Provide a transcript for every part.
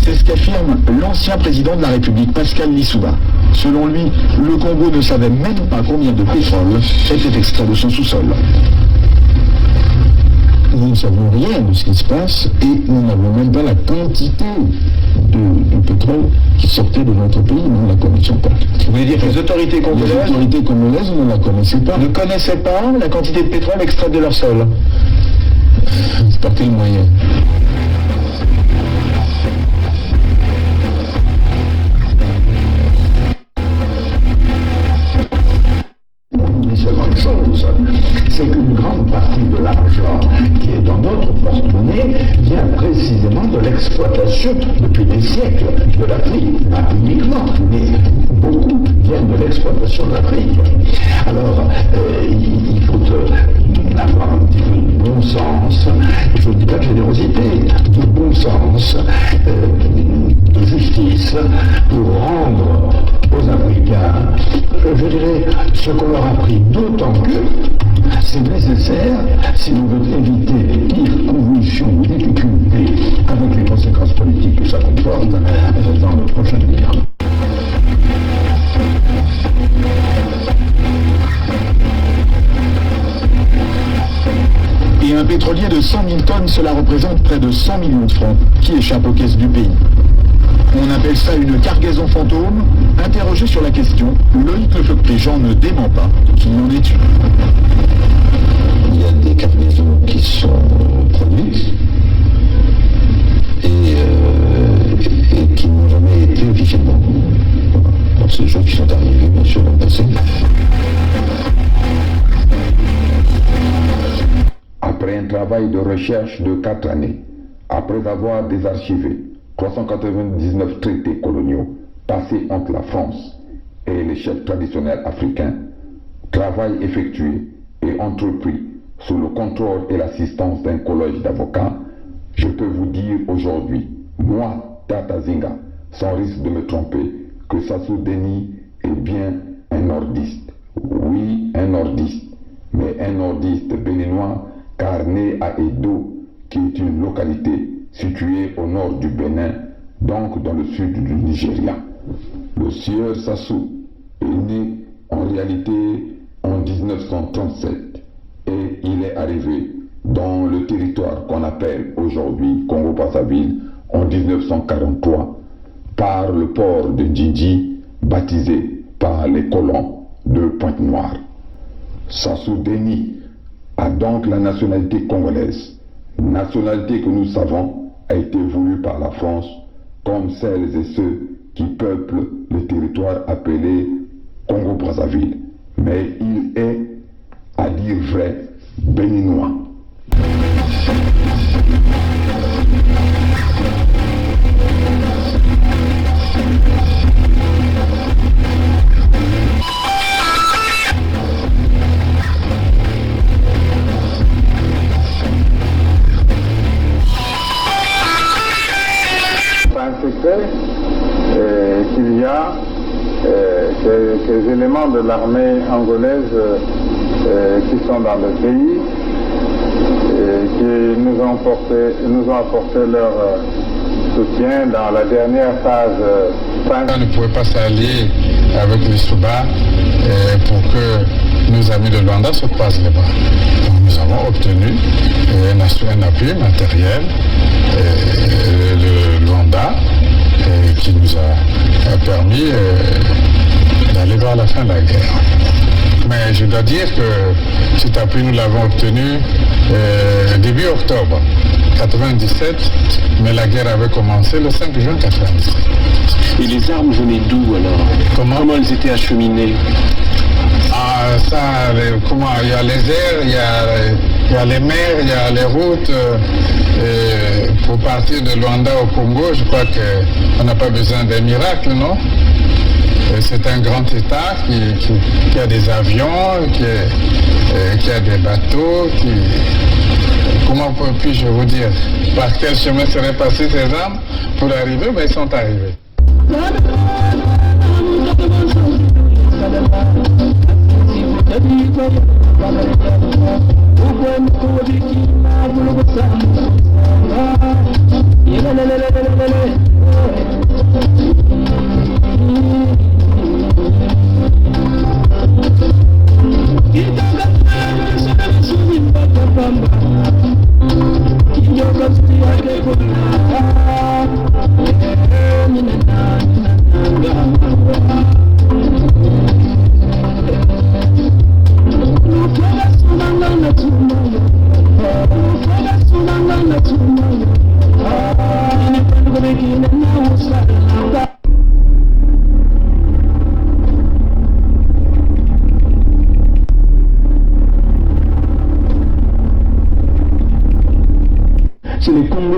C'est ce qu'affirme l'ancien président de la République, Pascal Lissouba. Selon lui, le Congo ne savait même pas combien de pétrole était extrait de son sous-sol. Nous ne savons rien de ce qui se passe et nous n'avons même pas la quantité de pétrole qui sortait de notre pays, nous ne la connaissions pas. Vous voulez dire que les autorités congolaises ne la connaissaient pas. Ne connaissaient pas la quantité de pétrole extraite de leur sol. Par quel moyen? Une seconde chose, c'est qu'une grande partie de l'argent qui est dans notre porte-monnaie vient précisément de l'exploitation depuis des siècles de l'Afrique, pas uniquement, mais beaucoup viennent de l'exploitation de l'Afrique. Alors, il faut avoir un petit peu de bon sens, je ne dis pas de générosité, de bon sens, de justice, pour rendre aux Africains, je dirais, ce qu'on leur a pris, d'autant que c'est nécessaire si l'on veut éviter les pires convulsions ou difficultés avec les conséquences politiques que ça comporte dans le prochain avenir. Et un pétrolier de 100 000 tonnes, cela représente près de 100 millions de francs qui échappent aux caisses du pays. On appelle ça une cargaison fantôme. Interrogé sur la question, Loïc Lefebvre-Préjean ne dément pas qu'il y en ait une. Il y a des cargaisons qui sont produites et qui n'ont jamais été officiellement. Donc c'est des choses qui sont arrivées, bien sûr, dans le passé. Après un travail de recherche de 4 années, après avoir désarchivé 399 traités coloniaux passés entre la France et les chefs traditionnels africains, travail effectué et entrepris sous le contrôle et l'assistance d'un collège d'avocats, je peux vous dire aujourd'hui, moi, Tata Zinga, sans risque de me tromper, que Sassou Deni est bien un nordiste. Oui, un nordiste, mais un nordiste béninois, car né à Edo, qui est une localité située au nord du Bénin, donc dans le sud du Nigeria. Le sieur Sassou est né en réalité en 1937 et il est arrivé dans le territoire qu'on appelle aujourd'hui Congo-Brazzaville en 1943 par le port de Djindji, baptisé par les colons de Pointe-Noire. Sassou Deni a donc la nationalité congolaise, nationalité que nous savons a été voulue par la France comme celles et ceux qui peuplent le territoire appelé Congo-Brazzaville. Mais il est, à dire vrai, béninois. Qu'il y a quelques éléments de l'armée angolaise qui sont dans le pays et qui nous ont apporté leur soutien dans la dernière phase. On ne pouvait pas s'allier avec les Souba pour que nos amis de Luanda se croisent les bras. Donc nous avons obtenu un appui matériel de Luanda qui nous a permis d'aller vers la fin de la guerre. Mais je dois dire que cet appui, nous l'avons obtenu début octobre 1997, mais la guerre avait commencé le 5 juin 1997. Et les armes venaient d'où alors? Comment elles étaient acheminées? Ah, ça, il y a les airs, il y a les mers, il y a les routes. Pour partir de Luanda au Congo, je crois qu'on n'a pas besoin d'un miracle, non? C'est un grand État qui a des avions, qui a des bateaux, comment puis-je vous dire? Par quel chemin seraient passées ces armes pour arriver? Ben, ils sont arrivés.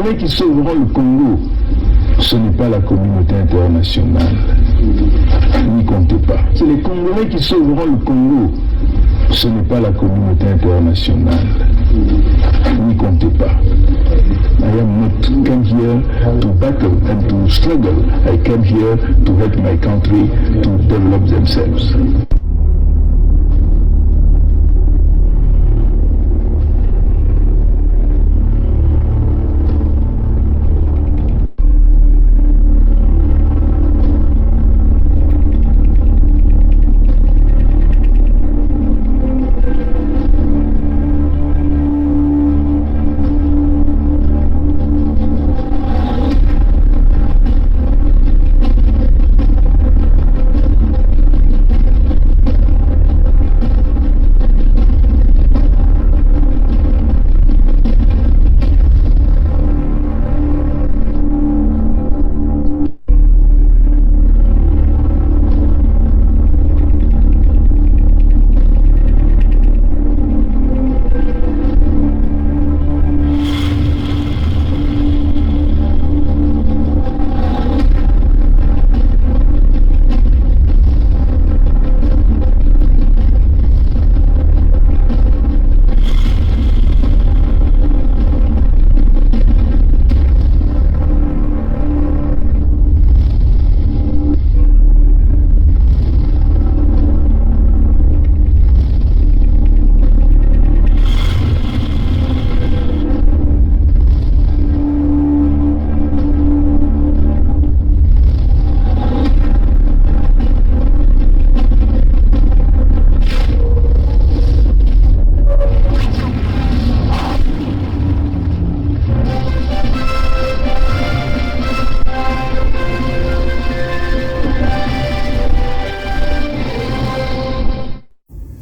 Congolais qui sauveront le Congo. Ce n'est pas la communauté internationale. N'y comptez pas. C'est les Congolais qui sauveront le Congo. Ce n'est pas la communauté internationale. N'y comptez pas. I am not come here to battle and to struggle. I came here to help my country to develop themselves.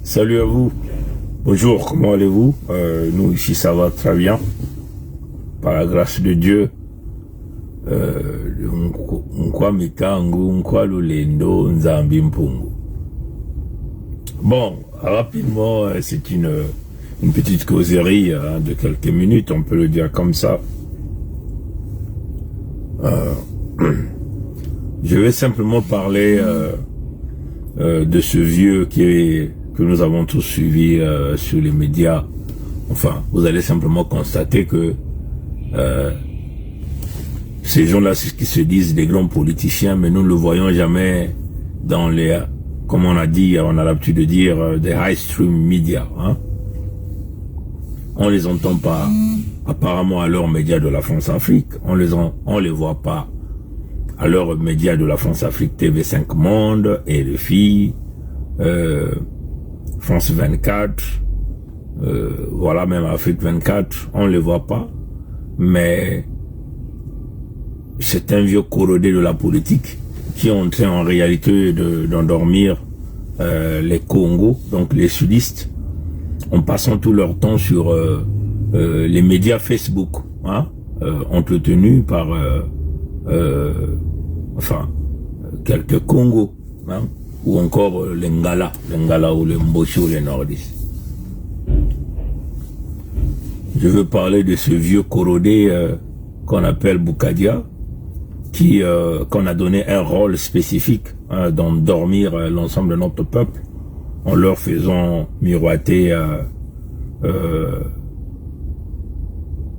Salut à vous. Bonjour, comment allez-vous? Nous ici ça va très bien. Par la grâce de Dieu. Bon, rapidement, c'est une petite causerie de quelques minutes, on peut le dire comme ça. Je vais simplement parler de ce vieux que nous avons tous suivi sur les médias. Enfin, vous allez simplement constater que ces gens-là, qui se disent des grands politiciens, mais nous ne le voyons jamais dans les, comme on a dit, on a l'habitude de dire, des high stream media. Hein? On les entend pas apparemment à leurs médias de la France-Afrique. On les voit pas à leurs médias de la France-Afrique, TV5 Monde, RFI, France 24, voilà, même Afrique 24, on les voit pas, mais c'est un vieux corrodé de la politique qui est en train en réalité d'endormir les Congos, donc les sudistes, en passant tout leur temps sur les médias Facebook, hein, entretenus par enfin quelques Congos, hein, ou encore les Ngala ou les Mboshi ou les Nordistes. Je veux parler de ce vieux corrodé qu'on appelle Boukadia, qu'on a donné un rôle spécifique hein, d'endormir l'ensemble de notre peuple en leur faisant miroiter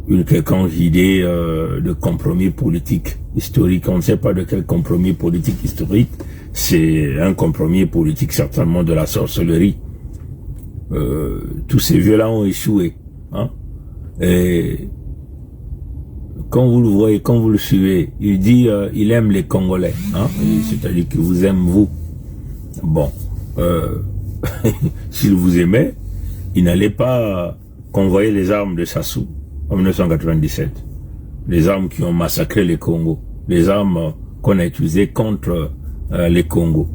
une quelconque idée de compromis politique historique. On ne sait pas de quel compromis politique historique. C'est un compromis politique certainement de la sorcellerie. Tous ces vieux-là ont échoué. Hein? Et quand vous le voyez, quand vous le suivez, il dit il aime les Congolais. Hein? C'est-à-dire qu'il vous aime vous. Bon, s'il vous aimait, il n'allait pas convoyer les armes de Sassou en 1997. Les armes qui ont massacré les Congos. Les armes qu'on a utilisées contre les Congos.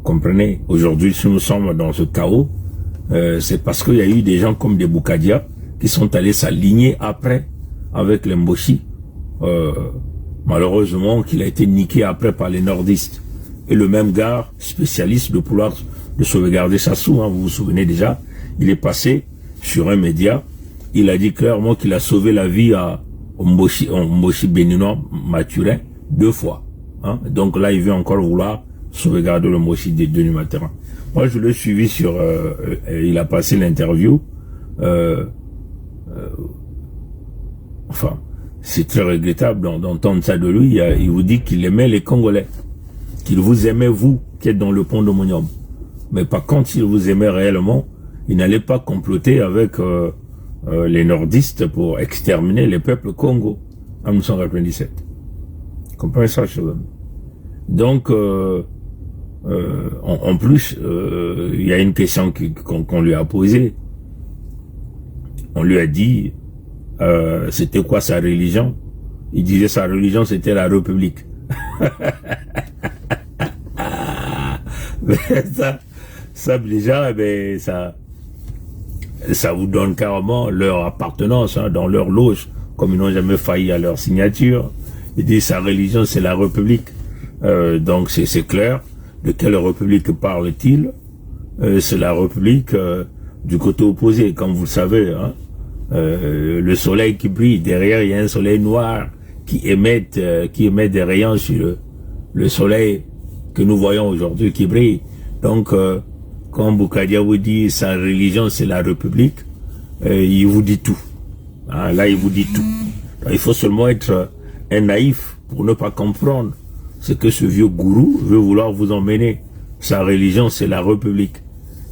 Comprenez? Aujourd'hui, si nous sommes dans ce chaos, c'est parce qu'il y a eu des gens comme des Boukadia qui sont allés s'aligner après avec les Mboshi. Malheureusement, qu'il a été niqué après par les nordistes. Et le même gars, spécialiste de sauvegarder Sassou, hein, vous vous souvenez déjà, il est passé sur un média, il a dit clairement qu'il a sauvé la vie Mboshi béninois Mathurin 2 fois. Hein. Donc là, il veut encore vouloir sauvegarder le Mboshi de Denis Mathurin. Moi, je l'ai suivi sur... il a passé l'interview. Enfin, c'est très regrettable d'entendre ça de lui. Il vous dit qu'il aimait les Congolais. Qu'il vous aimait, vous, qui êtes dans le pont de Monium. Mais par contre, s'il vous aimait réellement, il n'allait pas comploter avec les nordistes pour exterminer les peuples Congo en 1997. Comprenez ça, chers amis. Donc, en plus, il y a une question qu'on lui a posée. On lui a dit, c'était quoi sa religion? Il disait sa religion, c'était la République. ça déjà, ben, ça vous donne carrément leur appartenance hein, dans leur loge, comme ils n'ont jamais failli à leur signature. Il dit sa religion, c'est la République. Donc c'est clair. De quelle République parle-t-il? C'est la République du côté opposé, comme vous le savez. Hein. Le soleil qui brille, derrière il y a un soleil noir qui émet des rayons sur le soleil que nous voyons aujourd'hui qui brille. Donc, quand Boukadia vous dit sa religion c'est la République, il vous dit tout. Hein, là, il vous dit tout. Donc, il faut seulement être un naïf pour ne pas comprendre ce que ce vieux gourou veut vouloir vous emmener. Sa religion c'est la République.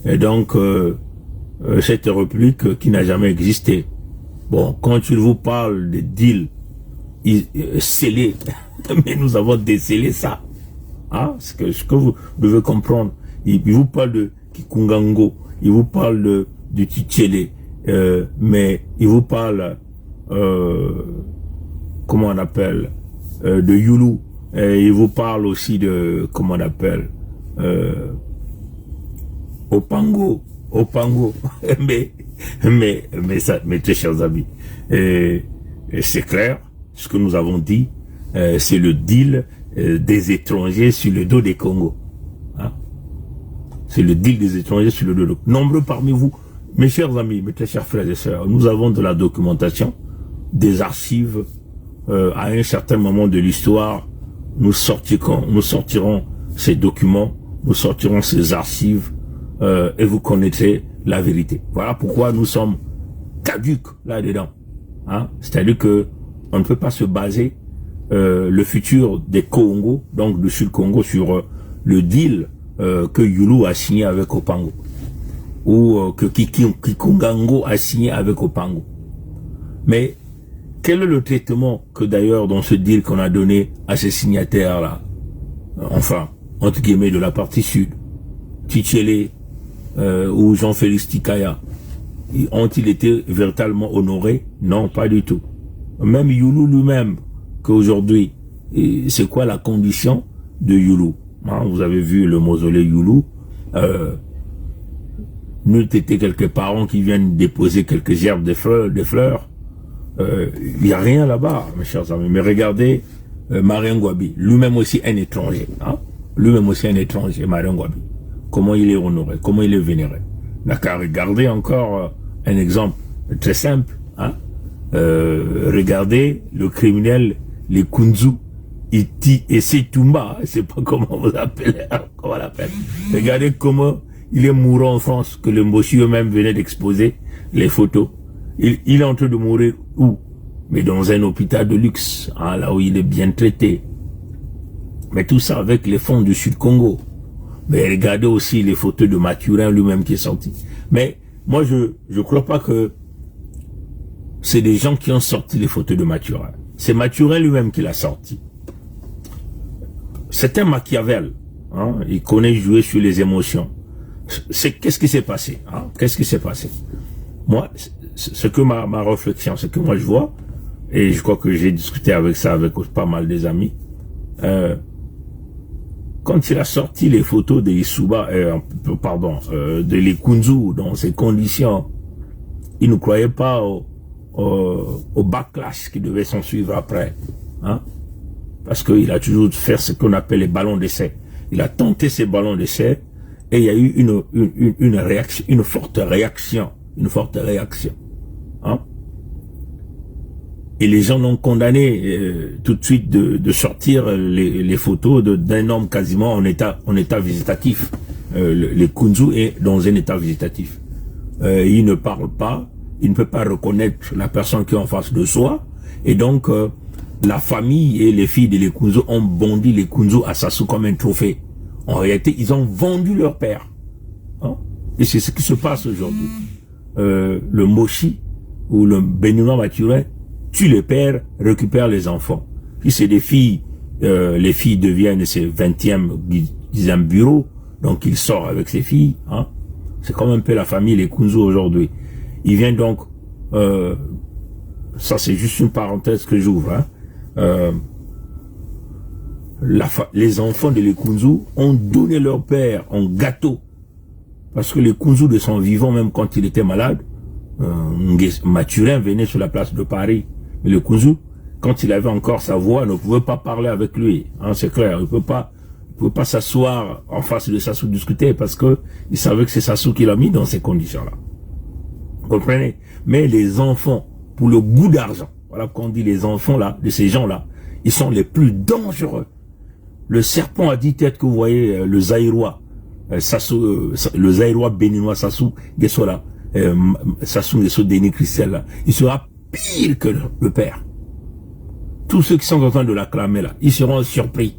Et donc, cette République qui n'a jamais existé. Bon, quand il vous parle de deal scellé, mais nous avons décelé ça. Hein, ce que vous devez comprendre. Il vous parle de Kikungango, il vous parle de Tchélé, mais il vous parle, comment on appelle, de Youlou, il vous parle aussi de, comment on appelle, Opango, mes très chers amis, c'est clair, ce que nous avons dit, c'est le deal des étrangers sur le dos des Congos. Hein? C'est le deal des étrangers sur le dos. Nombreux parmi vous, mes chers amis, mes très chers frères et sœurs, nous avons de la documentation, des archives, à un certain moment de l'histoire, nous sortirons ces documents, nous sortirons ces archives, et vous connaîtrez la vérité. Voilà pourquoi nous sommes caducs là-dedans. Hein? C'est-à-dire que on ne peut pas se baser le futur des Congo, donc du Sud-Congo, sur le deal que Youlou a signé avec Opango, ou que Kikungango a signé avec Opango. Mais quel est le traitement que d'ailleurs dans ce deal qu'on a donné à ces signataires-là, enfin, entre guillemets, de la partie sud, Tchélé ou Jean-Félix Tikaya, ont-ils été véritablement honorés? Non, pas du tout. Même Youlou lui-même, qu'aujourd'hui, c'est quoi la condition de Youlou? Hein, vous avez vu le mausolée Youlou. Nous étions quelques parents qui viennent déposer quelques gerbes de fleurs. Il n'y a rien là-bas, mes chers amis. Mais regardez Marien Ngouabi, lui-même aussi un étranger. Hein? Lui-même aussi un étranger, Marien Ngouabi. Comment il est honoré, comment il est vénéré. N'a qu'à regarder encore un exemple très simple. Hein? Regardez le criminel, les Kunzu, Iti et Setumba, je ne sais pas comment vous appelez, comment on l'appelle. Regardez comment il est mourant en France, que le Mboshi eux-mêmes venait d'exposer les photos. Il est en train de mourir où? Mais dans un hôpital de luxe, hein, là où il est bien traité. Mais tout ça avec les fonds du Sud-Congo. Mais regardez aussi les photos de Mathurin lui-même qui est sorti. Mais moi, je crois pas que c'est des gens qui ont sorti les photos de Mathurin. C'est Mathurin lui-même qui l'a sorti. C'est un Machiavel. Hein? Il connaît jouer sur les émotions. Qu'est-ce qui s'est passé? Hein? Qu'est-ce qui s'est passé? Moi, ce que ma réflexion, ce que moi je vois, et je crois que j'ai discuté avec ça avec pas mal des amis, quand il a sorti les photos de Isuba, de Lekunzu dans ces conditions, il ne croyait pas au backlash qui devait s'en suivre après. Hein? Parce qu'il a toujours fait ce qu'on appelle les ballons d'essai. Il a tenté ces ballons d'essai et il y a eu une réaction, une forte réaction. Hein? Et les gens l'ont condamné tout de suite de sortir les photos d'un homme quasiment en état végétatif. Les Kunzu est dans un état végétatif. Il ne parle pas, il ne peut pas reconnaître la personne qui est en face de soi. Et donc, la famille et les filles de les Kunzu ont bondi les Kunzu à Sassou comme un trophée. En réalité, ils ont vendu leur père. Hein? Et c'est ce qui se passe aujourd'hui. Le Moshi ou le Béninois Maturin tue les pères, récupère les enfants. Puis c'est des filles, les filles deviennent ses 10e bureau, donc il sort avec ses filles. Hein? C'est comme un peu la famille, les Kunzu aujourd'hui. Il vient donc, ça c'est juste une parenthèse que j'ouvre, hein? Les enfants de les Kunzu ont donné leur père en gâteau. Parce que les Kunzu de son vivant, même quand il était malade, Maturin venait sur la place de Paris. Mais le Kunzu, quand il avait encore sa voix, ne pouvait pas parler avec lui. Hein, c'est clair, il ne pouvait pas s'asseoir en face de Sassou discuter parce que il savait que c'est Sassou qui l'a mis dans ces conditions-là. Vous comprenez? Mais les enfants, pour le goût d'argent, voilà qu'on dit les enfants là, de ces gens-là, ils sont les plus dangereux. Le serpent à 10 têtes que vous voyez, le Zaïrois, le Zaïrois béninois Sassou Nguessola, Sassou Nguesso Denis Christian là, il sera pire que le père. Tous ceux qui sont en train de l'acclamer là, ils seront surpris.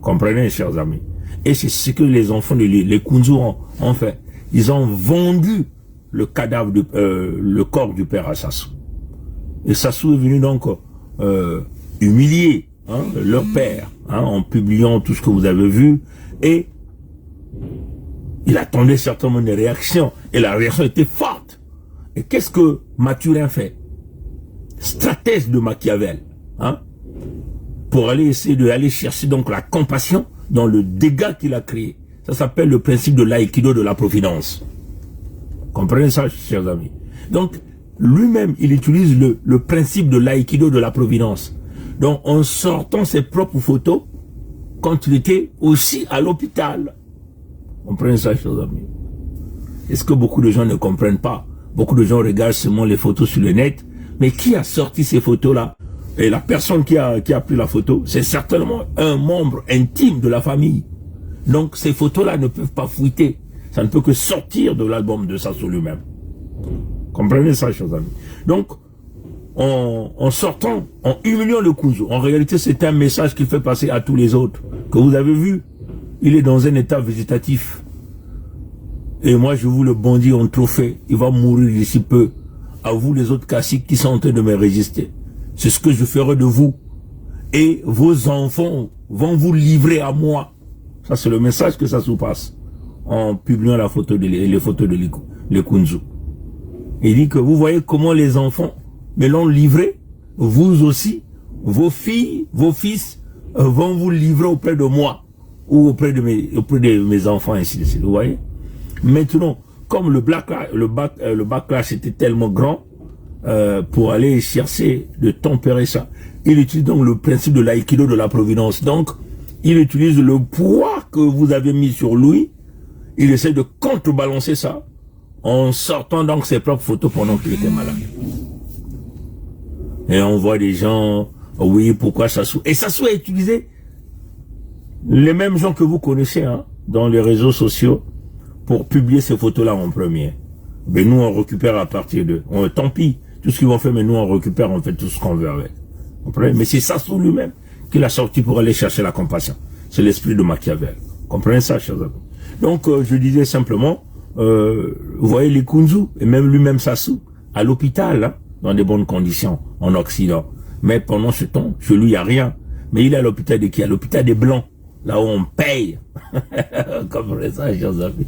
Comprenez, chers amis. Et c'est ce que les enfants de les Kunzu ont fait. Ils ont vendu le cadavre, le corps du père à Sassou. Et Sassou est venu donc humilier leur père en publiant tout ce que vous avez vu. Et il attendait certainement une réaction. Et la réaction était forte. Et qu'est-ce que Maturin fait? Stratège de Machiavel. Pour aller essayer d'aller chercher donc la compassion dans le dégât qu'il a créé. Ça s'appelle le principe de l'aïkido de la providence. Comprenez ça, chers amis? Donc, lui-même, il utilise le principe de l'aïkido de la providence. Donc, en sortant ses propres photos, quand il était aussi à l'hôpital. Comprenez ça, chers amis? Est-ce que beaucoup de gens ne comprennent pas? Beaucoup de gens regardent seulement les photos sur le net. Mais qui a sorti ces photos-là? Et la personne qui a pris la photo, c'est certainement un membre intime de la famille. Donc ces photos-là ne peuvent pas fuiter. Ça ne peut que sortir de l'album de Sassou lui-même. Comprenez ça, chers amis? Donc, en sortant, en humiliant le Kunzu, en réalité c'est un message qu'il fait passer à tous les autres. Que vous avez vu, il est dans un état végétatif. Et moi je vous le bandis en trophée. Il va mourir d'ici peu. À vous les autres caciques qui sont en train de me résister. C'est ce que je ferai de vous. Et vos enfants vont vous livrer à moi. Ça, c'est le message que ça se passe en publiant les photos de les Kunzu. Il dit que vous voyez comment les enfants me l'ont livré. Vous aussi, vos filles, vos fils vont vous livrer auprès de moi ou auprès de mes enfants, ainsi de suite. Vous voyez? Maintenant, comme le backlash était tellement grand, pour aller chercher de tempérer ça, il utilise donc le principe de l'aïkido de la providence. Donc, il utilise le poids que vous avez mis sur lui, il essaie de contrebalancer ça, en sortant donc ses propres photos pendant qu'il était malade. Et on voit des gens, oui, pourquoi Sassou? Et Sassou a utilisé les mêmes gens que vous connaissez dans les réseaux sociaux pour publier ces photos-là en premier. Mais nous, on récupère à partir de... tant pis, tout ce qu'ils vont faire, mais nous, on récupère, on fait tout ce qu'on veut avec. Vous comprenez? Mais c'est Sassou lui-même qui l'a sorti pour aller chercher la compassion. C'est l'esprit de Machiavel. Vous comprenez ça, chers amis? Donc, je disais simplement, vous voyez les Kunzu, et même lui-même Sassou, à l'hôpital, dans des bonnes conditions, en Occident. Mais pendant ce temps, chez lui, il n'y a rien. Mais il est à l'hôpital de qui? À l'hôpital des Blancs, là où on paye. Comprenez ça, chers amis?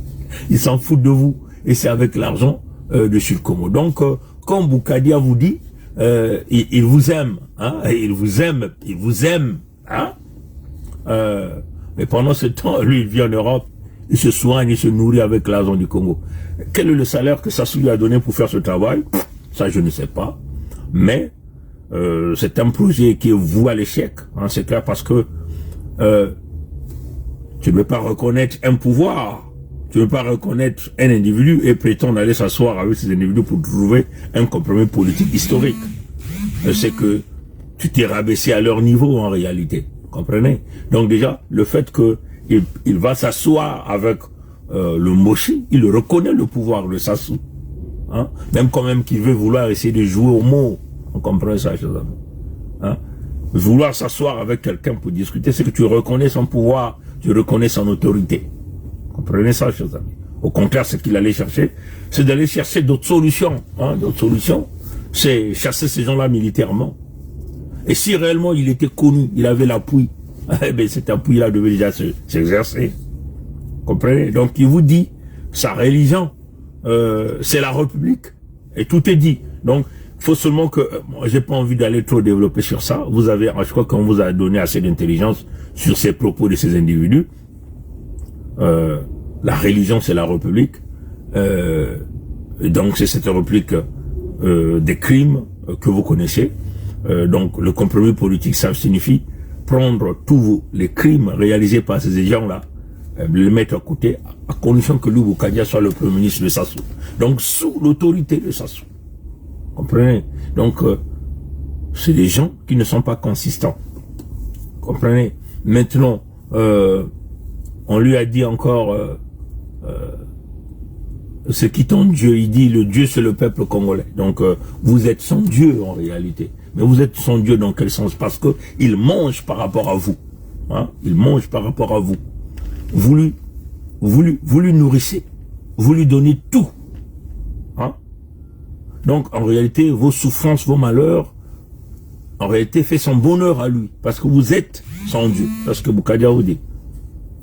Ils s'en foutent de vous. Et c'est avec l'argent de Sulkomo. Donc, comme Boukadia vous dit, il vous aime, il vous aime, mais pendant ce temps, lui, il vit en Europe, il se soigne, il se nourrit avec l'argent du Congo. Quel est le salaire que Sassou lui a donné pour faire ce travail? Ça, je ne sais pas. Mais c'est un projet qui est voué à l'échec, c'est clair, parce que tu ne peux pas reconnaître un pouvoir. Tu ne peux pas reconnaître un individu et prétendre aller s'asseoir avec ces individus pour trouver un compromis politique historique. c'est que tu t'es rabaissé à leur niveau en réalité. Comprenez? Donc déjà, le fait qu'il va s'asseoir avec le Moshi, il reconnaît le pouvoir de Sassou. Hein? Même quand même qu'il veut vouloir essayer de jouer au mot. On comprend ça, chers amis. Hein? Vouloir s'asseoir avec quelqu'un pour discuter, c'est que tu reconnais son pouvoir, tu reconnais son autorité. Comprenez ça, chers amis. Au contraire, ce qu'il allait chercher, c'est d'aller chercher d'autres solutions. Hein? D'autres solutions, c'est chasser ces gens-là militairement. Et si réellement il était connu, il avait l'appui, eh bien cet appui-là devait déjà s'exercer. Comprenez? Donc il vous dit, sa religion, c'est la République. Et tout est dit. Donc, il faut seulement que... moi, j'ai pas envie d'aller trop développer sur ça. Vous avez, je crois qu'on vous a donné assez d'intelligence sur ces propos de ces individus. La religion, c'est la République. Donc, c'est cette République des crimes que vous connaissez. Donc, le compromis politique, ça signifie prendre tous les crimes réalisés par ces gens-là, les mettre à côté, à condition que Louis Boukadia soit le premier ministre de Sassou. Donc, sous l'autorité de Sassou. Comprenez? Donc, c'est des gens qui ne sont pas consistants. Comprenez? Maintenant, on lui a dit encore, c'est qui ton Dieu? Il dit, le Dieu, c'est le peuple congolais. Donc, vous êtes son Dieu, en réalité. Mais vous êtes son Dieu dans quel sens? Parce que il mange par rapport à vous. Hein? Il mange par rapport à vous. Vous lui nourrissez. Vous lui donnez tout. Hein? Donc, en réalité, vos souffrances, vos malheurs, en réalité, fait son bonheur à lui. Parce que vous êtes son Dieu. Parce que Boukadia vous dit.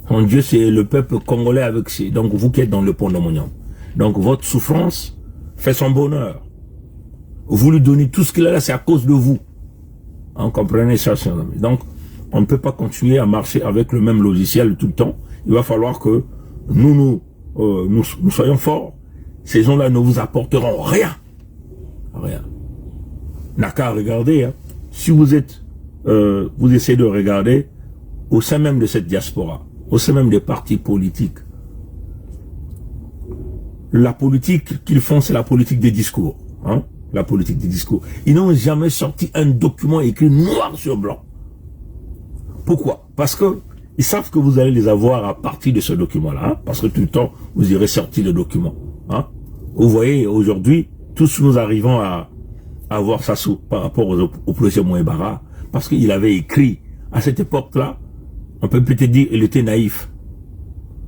Son Dieu, c'est le peuple congolais avec ses... Donc, vous qui êtes dans le pont de Moniam. Donc, votre souffrance fait son bonheur. Vous lui donnez tout ce qu'il a là, c'est à cause de vous. Hein, comprenez ça, chers amis. Donc, on ne peut pas continuer à marcher avec le même logiciel tout le temps. Il va falloir que nous soyons forts. Ces gens-là ne vous apporteront rien. Rien. N'a qu'à regarder. Hein. Si vous êtes, vous essayez de regarder au sein même de cette diaspora, au sein même des partis politiques, la politique qu'ils font, c'est la politique des discours. Hein. La politique des discours. Ils n'ont jamais sorti un document écrit noir sur blanc. Pourquoi? Parce que ils savent que vous allez les avoir à partir de ce document-là. Hein, parce que tout le temps, vous irez sortir le document. Hein. Vous voyez, aujourd'hui, tous nous arrivons à avoir ça par rapport au professeur Mouébara, parce qu'il avait écrit, à cette époque-là, on peut peut-être dire qu'il était naïf.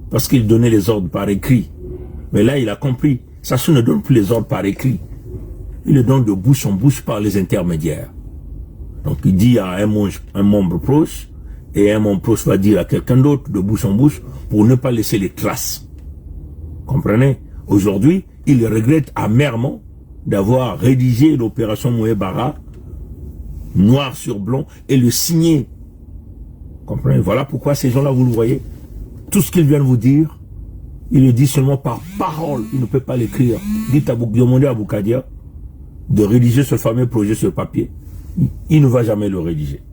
Parce qu'il donnait les ordres par écrit. Mais là, il a compris. Sassou ne donne plus les ordres par écrit. Il le donne de bouche en bouche par les intermédiaires. Donc il dit à un membre proche, et un membre proche va dire à quelqu'un d'autre de bouche en bouche pour ne pas laisser les traces. Comprenez? Aujourd'hui, il regrette amèrement d'avoir rédigé l'opération Mouébara noir sur blanc et le signer. Comprenez? Voilà pourquoi ces gens-là, vous le voyez, tout ce qu'ils viennent vous dire, il le dit seulement par parole, il ne peut pas l'écrire. Dites à demandez à Boukadia de rédiger ce fameux projet sur papier. Il ne va jamais le rédiger.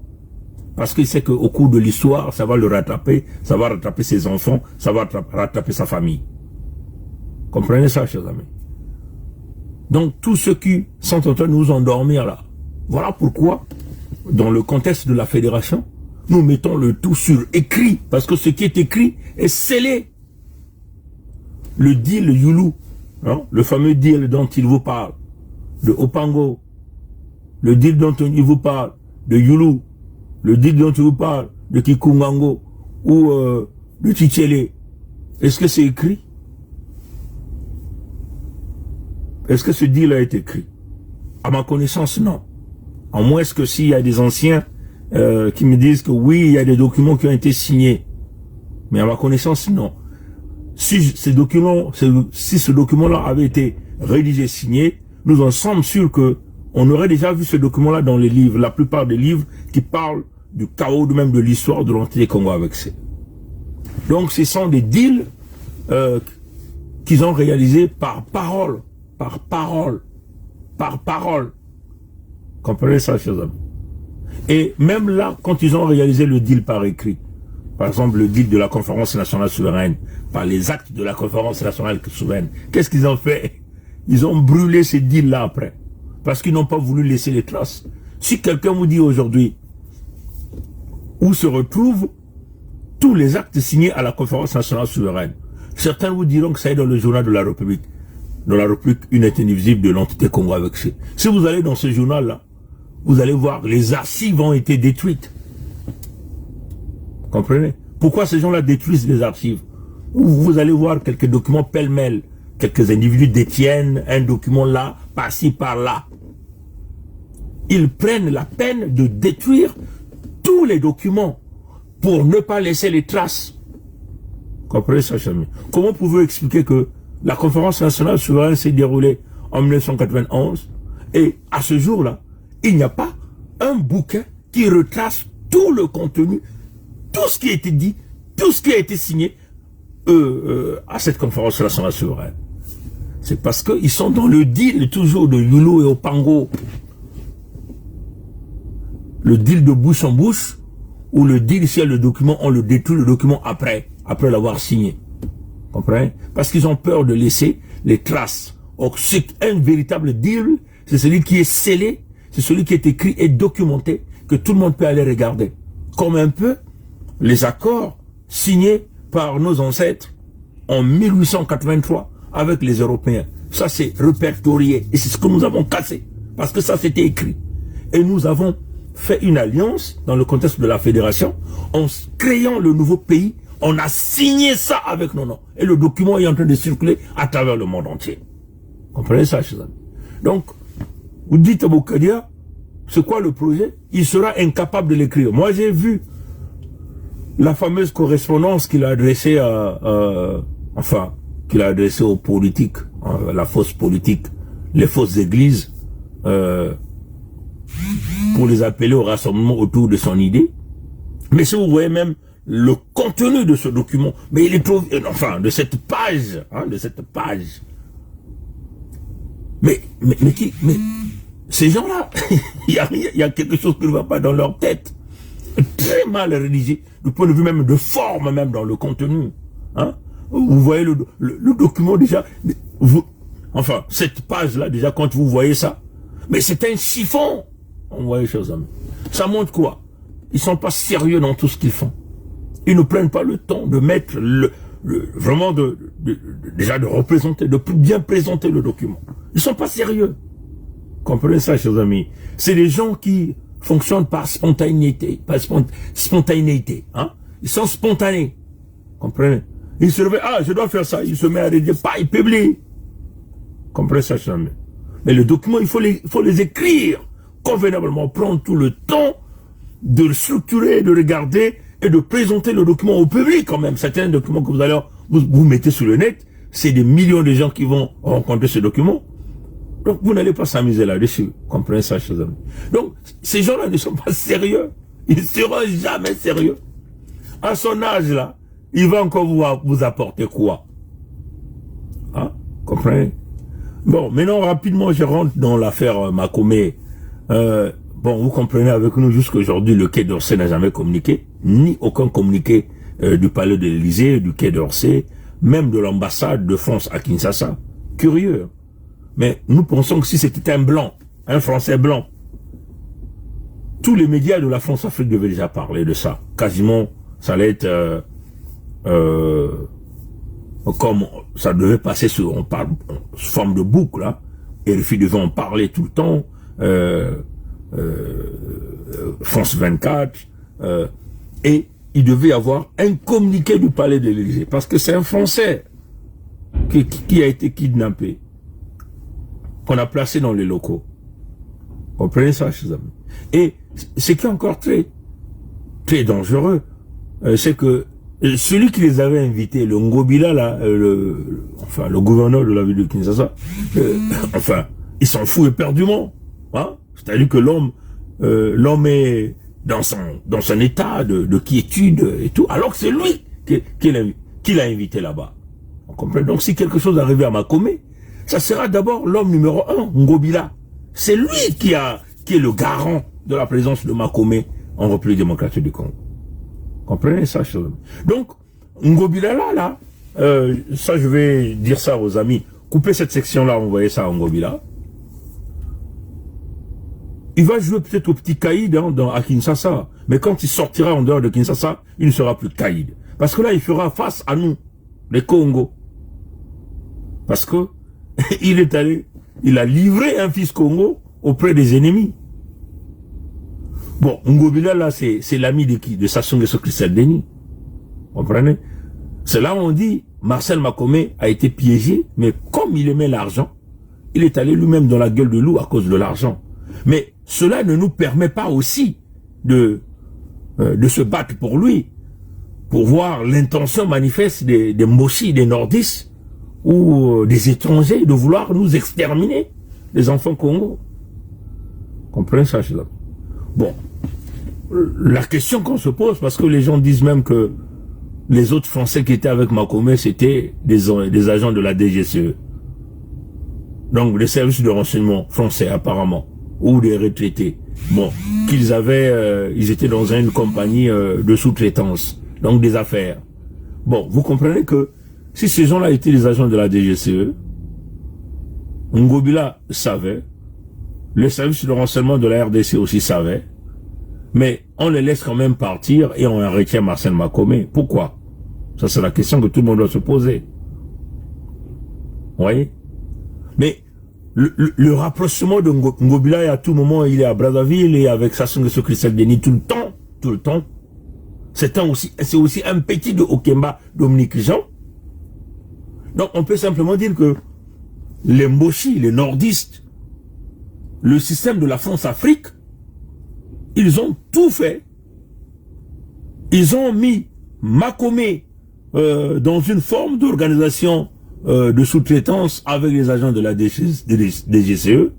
Parce qu'il sait qu'au cours de l'histoire, ça va le rattraper, ça va rattraper ses enfants, ça va rattraper sa famille. Comprenez ça, chers amis? Donc, tous ceux qui sont en train de nous endormir là, voilà pourquoi, dans le contexte de la fédération, nous mettons le tout sur écrit, parce que ce qui est écrit est scellé. Le deal Youlou, hein, le fameux deal dont il vous parle, de Opango, le deal dont il vous parle, de Youlou, le deal dont il vous parle, de Kikungango, ou de Tchitchélé, est-ce que c'est écrit? Est-ce que ce deal a été écrit? À ma connaissance, non. À moins que s'il y a des anciens qui me disent que oui, il y a des documents qui ont été signés. Mais à ma connaissance, non. Si ce document-là avait été rédigé, signé, nous en sommes sûrs que on aurait déjà vu ce document-là dans les livres, la plupart des livres qui parlent du chaos, même de l'histoire de l'entité Congo avec ça. Donc, ce sont des deals qu'ils ont réalisés par parole. Par parole. Par parole. Comprenez ça, chers amis? Et même là, quand ils ont réalisé le deal par écrit, par exemple le deal de la conférence nationale souveraine, par les actes de la conférence nationale souveraine, qu'est-ce qu'ils ont fait? Ils ont brûlé ces deals-là après. Parce qu'ils n'ont pas voulu laisser les traces. Si quelqu'un vous dit aujourd'hui où se retrouvent tous les actes signés à la conférence nationale souveraine, certains vous diront que ça est dans le journal de la République. Dans la République unité indivisible de l'entité Congo avec C. Si vous allez dans ce journal-là, vous allez voir les archives ont été détruites. Comprenez? Pourquoi ces gens-là détruisent les archives? Vous allez voir quelques documents pêle-mêle. Quelques individus détiennent un document là, par-ci, par-là. Ils prennent la peine de détruire tous les documents pour ne pas laisser les traces. Comprenez ça, chers? Comment pouvez-vous expliquer que la conférence nationale souveraine s'est déroulée en 1991 et à ce jour-là, il n'y a pas un bouquin qui retrace tout le contenu, tout ce qui a été dit, tout ce qui a été signé à cette conférence nationale souveraine? C'est parce qu'ils sont dans le deal toujours de Yulu et Opango. Le deal de bouche en bouche, ou le deal si le document, on le détruit le document après l'avoir signé. Comprenez? Parce qu'ils ont peur de laisser les traces. Or, un véritable deal, c'est celui qui est scellé, c'est celui qui est écrit et documenté, que tout le monde peut aller regarder. Comme un peu les accords signés par nos ancêtres en 1883 avec les Européens. Ça, c'est répertorié. Et c'est ce que nous avons cassé. Parce que ça, c'était écrit. Et nous avons fait une alliance dans le contexte de la fédération. En créant le nouveau pays, on a signé ça avec nos noms. Et le document est en train de circuler à travers le monde entier. Comprenez ça, chers amis? Donc, vous dites à Boukadia, c'est quoi le projet? Il sera incapable de l'écrire. Moi, j'ai vu la fameuse correspondance qu'il a adressée qu'il a adressée aux politiques, la fausse politique, les fausses églises, pour les appeler au rassemblement autour de son idée. Mais si vous voyez même le contenu de ce document, mais il est trop, de cette page, Mais ces gens-là, il y a quelque chose qui ne va pas dans leur tête. Très mal rédigé, du point de vue même de forme, même dans le contenu. Vous voyez le document déjà, cette page-là, déjà, quand vous voyez ça, mais c'est un chiffon. On voit les choses, amis. Ça montre quoi? Ils sont pas sérieux dans tout ce qu'ils font. Ils ne prennent pas le temps de mettre vraiment déjà de représenter, de bien présenter le document. Ils sont pas sérieux. Comprenez ça, chers amis. C'est des gens qui fonctionnent par spontanéité, Ils sont spontanés. Comprenez? Ils se réveillent, je dois faire ça. Ils se mettent à rédiger, ils publient. Comprenez ça, chers amis. Mais le document, il faut les écrire convenablement, prendre tout le temps de le structurer, de regarder et de présenter le document au public quand même. Certains documents que vous mettez sur le net, c'est des millions de gens qui vont rencontrer ce document. Donc vous n'allez pas s'amuser là-dessus. Comprenez ça, chers amis. Donc ces gens-là ne sont pas sérieux. Ils ne seront jamais sérieux. À son âge là, il va encore vous apporter quoi? Comprenez? Bon, maintenant rapidement je rentre dans l'affaire Makomé. Vous comprenez avec nous jusqu'à aujourd'hui, le Quai d'Orsay n'a jamais communiqué, ni aucun communiqué du palais de l'Élysée, du Quai d'Orsay, même de l'ambassade de France à Kinshasa. Curieux. Mais nous pensons que si c'était un blanc, un Français blanc, tous les médias de la France-Afrique devaient déjà parler de ça. Quasiment, ça allait être comme ça devait passer sous forme de boucle, là. Et RFI devait en parler tout le temps. France 24, et il devait y avoir un communiqué du palais de l'Élysée, parce que c'est un Français qui a été kidnappé, qu'on a placé dans les locaux. Comprenez ça, chers amis? Et ce qui est encore très, très dangereux, c'est que celui qui les avait invités, le Ngobila, là, le gouverneur de la ville de Kinshasa, il s'en fout éperdument. C'est-à-dire que l'homme est dans son état de quiétude et tout, alors que c'est lui qui l'a invité là-bas. On comprend? Donc si quelque chose arrivait à Makomé, ça sera d'abord l'homme numéro 1, Ngobila. C'est lui qui est le garant de la présence de Makomé en République démocratique du Congo. Comprenez ça, chers amis? Donc, Ngobila là, ça je vais dire ça aux amis. Coupez cette section-là, envoyez ça à Ngobila. il va jouer peut-être au petit caïd à Kinshasa. Mais quand il sortira en dehors de Kinshasa, il ne sera plus caïd. Parce que là, il fera face à nous, les Congos. Parce que il a livré un fils Congo auprès des ennemis. Bon, Ngobila, là, c'est l'ami de qui? De Sassou Nguesso Christelle Denis. Vous comprenez? C'est là où on dit, Marcel Makome a été piégé, mais comme il aimait l'argent, il est allé lui-même dans la gueule de loup à cause de l'argent. Mais cela ne nous permet pas aussi de se battre pour lui, pour voir l'intention manifeste des Moshi, des Nordistes, ou des étrangers de vouloir nous exterminer, les enfants Congo. Comprenez ça, là. Bon, la question qu'on se pose, parce que les gens disent même que les autres Français qui étaient avec Makome, c'était des agents de la DGCE. Donc, des services de renseignement français, apparemment, ou des retraités. Bon, ils étaient dans une compagnie de sous-traitance, donc des affaires. Bon, vous comprenez que si ces gens-là étaient des agents de la DGCE, Ngobila savait, le service de renseignement de la RDC aussi savait, mais on les laisse quand même partir et on retient Marcel Makome. Pourquoi? Ça, c'est la question que tout le monde doit se poser. Vous voyez? Mais le rapprochement de Ngobila, à tout moment, il est à Brazzaville et avec Sassou Nguesso Christelle Denis tout le temps. C'est aussi un petit de Okemba, Dominique Jean. Donc, on peut simplement dire que les Moshi, les nordistes, le système de la France-Afrique, ils ont tout fait. Ils ont mis Makome dans une forme d'organisation de sous-traitance avec les agents de la DGCE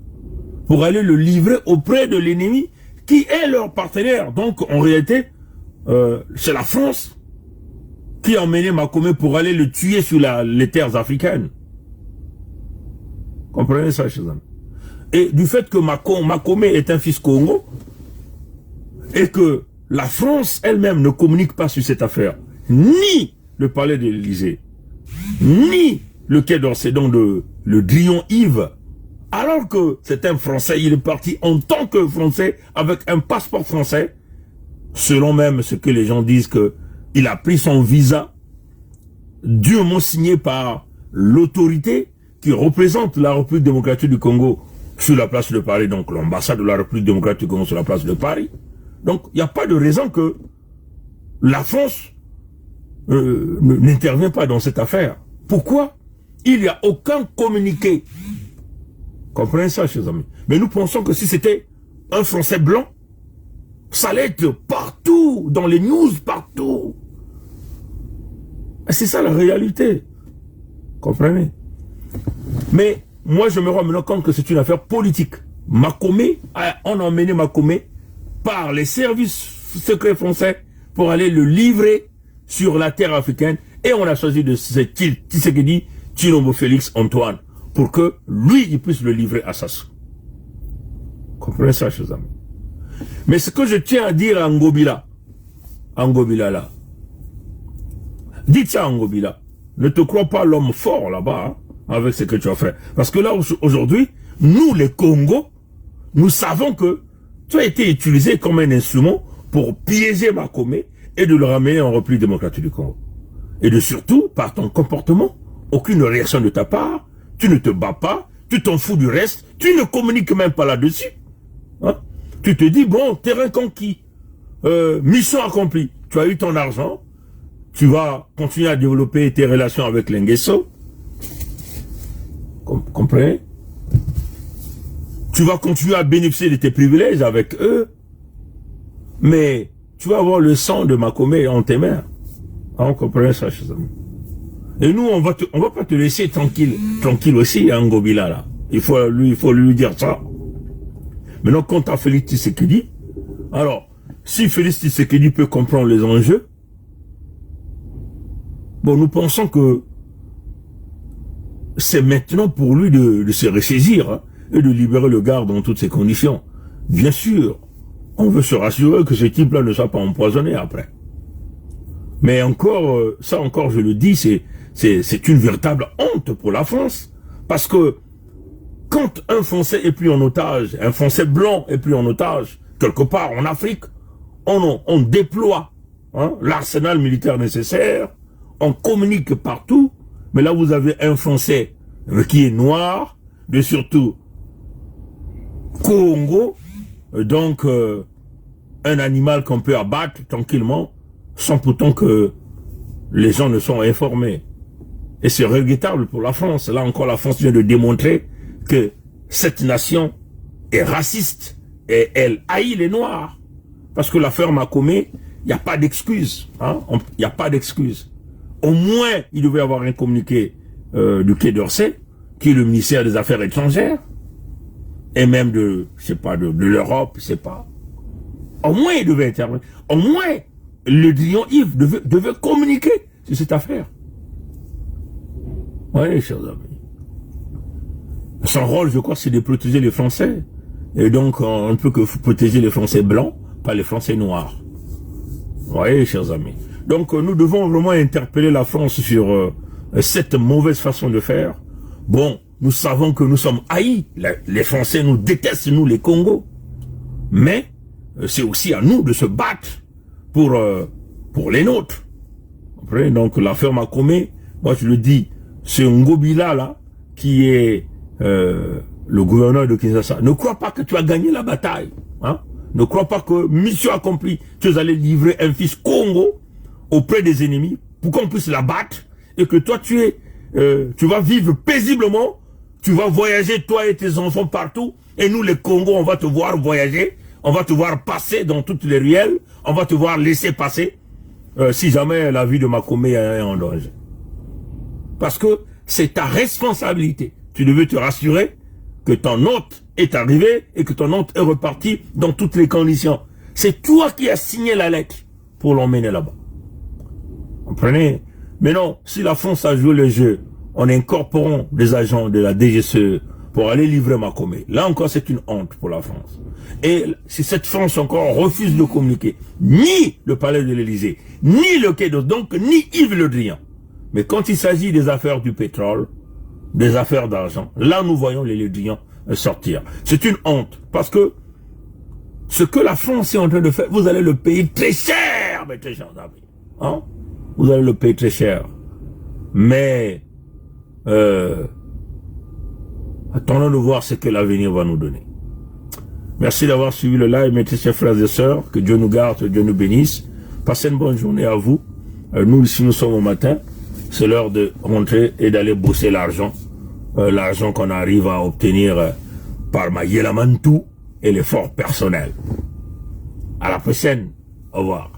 pour aller le livrer auprès de l'ennemi qui est leur partenaire. Donc, en réalité, c'est la France qui a emmené Makome pour aller le tuer sur les terres africaines. Comprenez ça, chers amis? Et du fait que Makome est un fils Congo, et que la France elle-même ne communique pas sur cette affaire, ni le palais de l'Élysée, ni le quai d'Orsay, donc le grillon Yves, alors que c'est un Français, il est parti en tant que Français, avec un passeport français, selon même ce que les gens disent que il a pris son visa, dûment signé par l'autorité qui représente la République démocratique du Congo sur la place de Paris, donc l'ambassade de la République démocratique du Congo sur la place de Paris. Donc, il n'y a pas de raison que la France n'intervient pas dans cette affaire. Pourquoi? Il n'y a aucun communiqué. Comprenez ça, chers amis. Mais nous pensons que si c'était un Français blanc, ça allait être partout, dans les news, partout. C'est ça la réalité. Comprenez? Mais moi, je me rends maintenant compte que c'est une affaire politique. Makome, on a emmené Makome par les services secrets français pour aller le livrer sur la terre africaine. Et on a choisi de Tshisekedi Tshilombo Félix Antoine pour que lui, il puisse le livrer à Sassou. Comprenez ça, chers amis. Mais ce que je tiens à dire à Ngobila là, dites ça à Ngobila, ne te crois pas l'homme fort là-bas, hein, avec ce que tu as fait. Parce que là, aujourd'hui, nous les Congos, nous savons que tu as été utilisé comme un instrument pour piéger Makome et de le ramener en République démocratique du Congo. Et de surtout, par ton comportement, aucune réaction de ta part, tu ne te bats pas, tu t'en fous du reste, tu ne communiques même pas là-dessus. Hein? Tu te dis, bon, terrain conquis, mission accomplie, tu as eu ton argent, tu vas continuer à développer tes relations avec les Nguesso. Comprenez? Tu vas continuer à bénéficier de tes privilèges avec eux, mais tu vas avoir le sang de Makome en tes mains. On comprend ça, chers amis. Et nous, on va pas te laisser tranquille aussi, hein, Ngobila, là. Il faut lui dire ça. Maintenant, quant à Félix Tshisekedi, alors, si Félix Tshisekedi peut comprendre les enjeux, bon, nous pensons que c'est maintenant pour lui de se ressaisir, hein, et de libérer le gars dans toutes ces conditions. Bien sûr, on veut se rassurer que ce type-là ne soit pas empoisonné après. Mais encore, ça encore, je le dis, c'est une véritable honte pour la France. Parce que quand un Français est pris en otage, un Français blanc est pris en otage, quelque part en Afrique, on déploie l'arsenal militaire nécessaire, on communique partout, mais là vous avez un Français qui est noir, de surtout Congo, donc un animal qu'on peut abattre tranquillement, sans pourtant que les gens ne sont informés. Et c'est regrettable pour la France. Là encore, la France vient de démontrer que cette nation est raciste et elle haït les Noirs. Parce que l'affaire Makomé, il n'y a pas d'excuse. Il n'y a pas d'excuse. Au moins, il devait y avoir un communiqué du Quai d'Orsay, qui est le ministère des Affaires étrangères, et même de, je sais pas, de l'Europe, je sais pas. Au moins, il devait intervenir. Au moins, le Drian Yves devait communiquer sur cette affaire. Oui, chers amis. Son rôle, je crois, c'est de protéger les Français. Et donc, on ne peut que protéger les Français blancs, pas les Français noirs. Oui, chers amis. Donc, nous devons vraiment interpeller la France sur cette mauvaise façon de faire. Bon, nous savons que nous sommes haïs. Les Français nous détestent, nous, les Congos. Mais c'est aussi à nous de se battre pour les nôtres. Après, donc, l'affaire Makomé, moi, je le dis, ce Ngobila, là, qui est le gouverneur de Kinshasa, ne crois pas que tu as gagné la bataille. Ne crois pas que, mission accomplie, tu es allé livrer un fils Congo auprès des ennemis pour qu'on puisse la battre et que toi, tu vas vivre paisiblement, tu vas voyager, toi et tes enfants partout, et nous, les Congos, on va te voir voyager, on va te voir passer dans toutes les ruelles, on va te voir laisser passer, si jamais la vie de Makomé est en danger. Parce que c'est ta responsabilité. Tu devais te rassurer que ton hôte est arrivé et que ton hôte est reparti dans toutes les conditions. C'est toi qui as signé la lettre pour l'emmener là-bas. Comprenez? Mais non, si la France a joué le jeu, en incorporant des agents de la DGCE pour aller livrer Makomé, là encore c'est une honte pour la France. Et si cette France encore refuse de communiquer, ni le palais de l'Élysée, ni le Quai d'Orsay, donc ni Yves Le Drian. Mais quand il s'agit des affaires du pétrole, des affaires d'argent, là nous voyons les Le Drian sortir. C'est une honte, parce que ce que la France est en train de faire, vous allez le payer très cher, mes très chers amis. Vous allez le payer très cher. Mais attendons de voir ce que l'avenir va nous donner. Merci d'avoir suivi le live, mes très chers frères et sœurs. Que Dieu nous garde, que Dieu nous bénisse. Passez une bonne journée à vous. Nous, ici, nous sommes au matin. C'est l'heure de rentrer et d'aller bosser l'argent. L'argent qu'on arrive à obtenir par Mayela Mantou et l'effort personnel. À la prochaine. Au revoir.